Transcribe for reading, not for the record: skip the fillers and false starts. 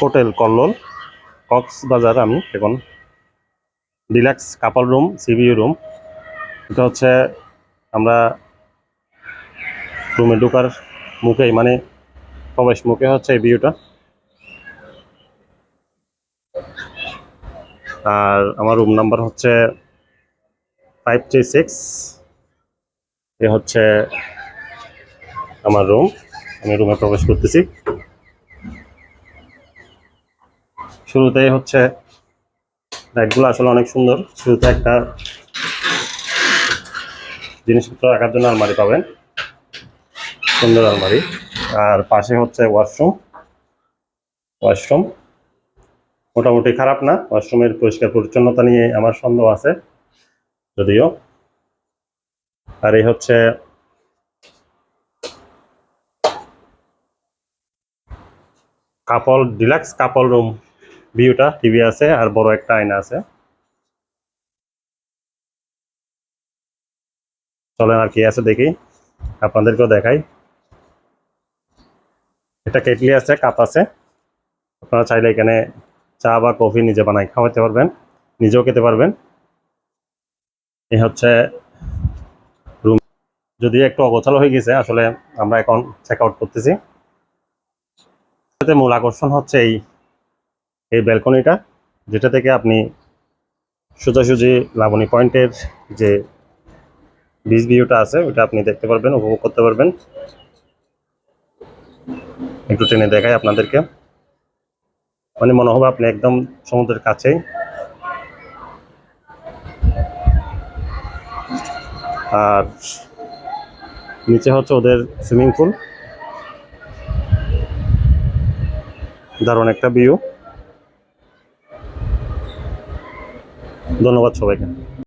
Hotel Kallol, Cox's Bazar. আমি এখন deluxe কাপল room, CBU room. এটা হচ্ছে আমরা রুমে ঢোকার মুখেই, মানে প্রবেশ মুখে হচ্ছে এই ভিউটা। আর আমার রুম নাম্বার হচ্ছে 536। এ হচ্ছে আমার রুম। আমি রুমে প্রবেশ করতেছি। শুরুতেই হচ্ছে লাইটগুলো আসলে অনেক সুন্দর। শুরুতে একটা জিনিসপত্র রাখার জন্য আলমারি পাবেন, সুন্দর আলমারি। আর পাশে হচ্ছে ওয়াশরুম। ওয়াশরুম মোটামুটি খারাপ না। ওয়াশরুমের পরিষ্কার পরিচ্ছন্নতা নিয়ে আমার সন্দেহ আছে যদিও। আর এই হচ্ছে ডিলাক্স কাপল রুম ভিউটা। টিভি আছে আর বড় একটা আয়না আছে। চলেন আর কি আছে দেখি, আপনাদেরকেও দেখাই। এটা কেটলি আছে, কাপ আছে। আপনারা চাইলে এখানে চা বা কফি নিজে বানাই খাওয়াতে পারবেন, নিজেও খেতে পারবেন। এই হচ্ছে রুম। যদিও একটু অগোছালো হয়ে গেছে আসলে, আমরা এখন চেক আউট করতেছি। মূল আকর্ষণ হচ্ছে এই এই ব্যালকনিটা, যেটা থেকে আপনি সোজাসুজি লাবণী পয়েন্টের যে বিচ ভিউটা আছে ওটা আপনি দেখতে পারবেন, উপভোগ করতে পারবেন। একটু টেনে দেখাই আপনাদেরকে, মানে মনে হবে আপনি একদম সমুদ্রের কাছেই। আর নিচে হচ্ছে ওদের সুইমিং পুল। দারুণ একটা ভিউ। ধন্যবাদ সবাইকে।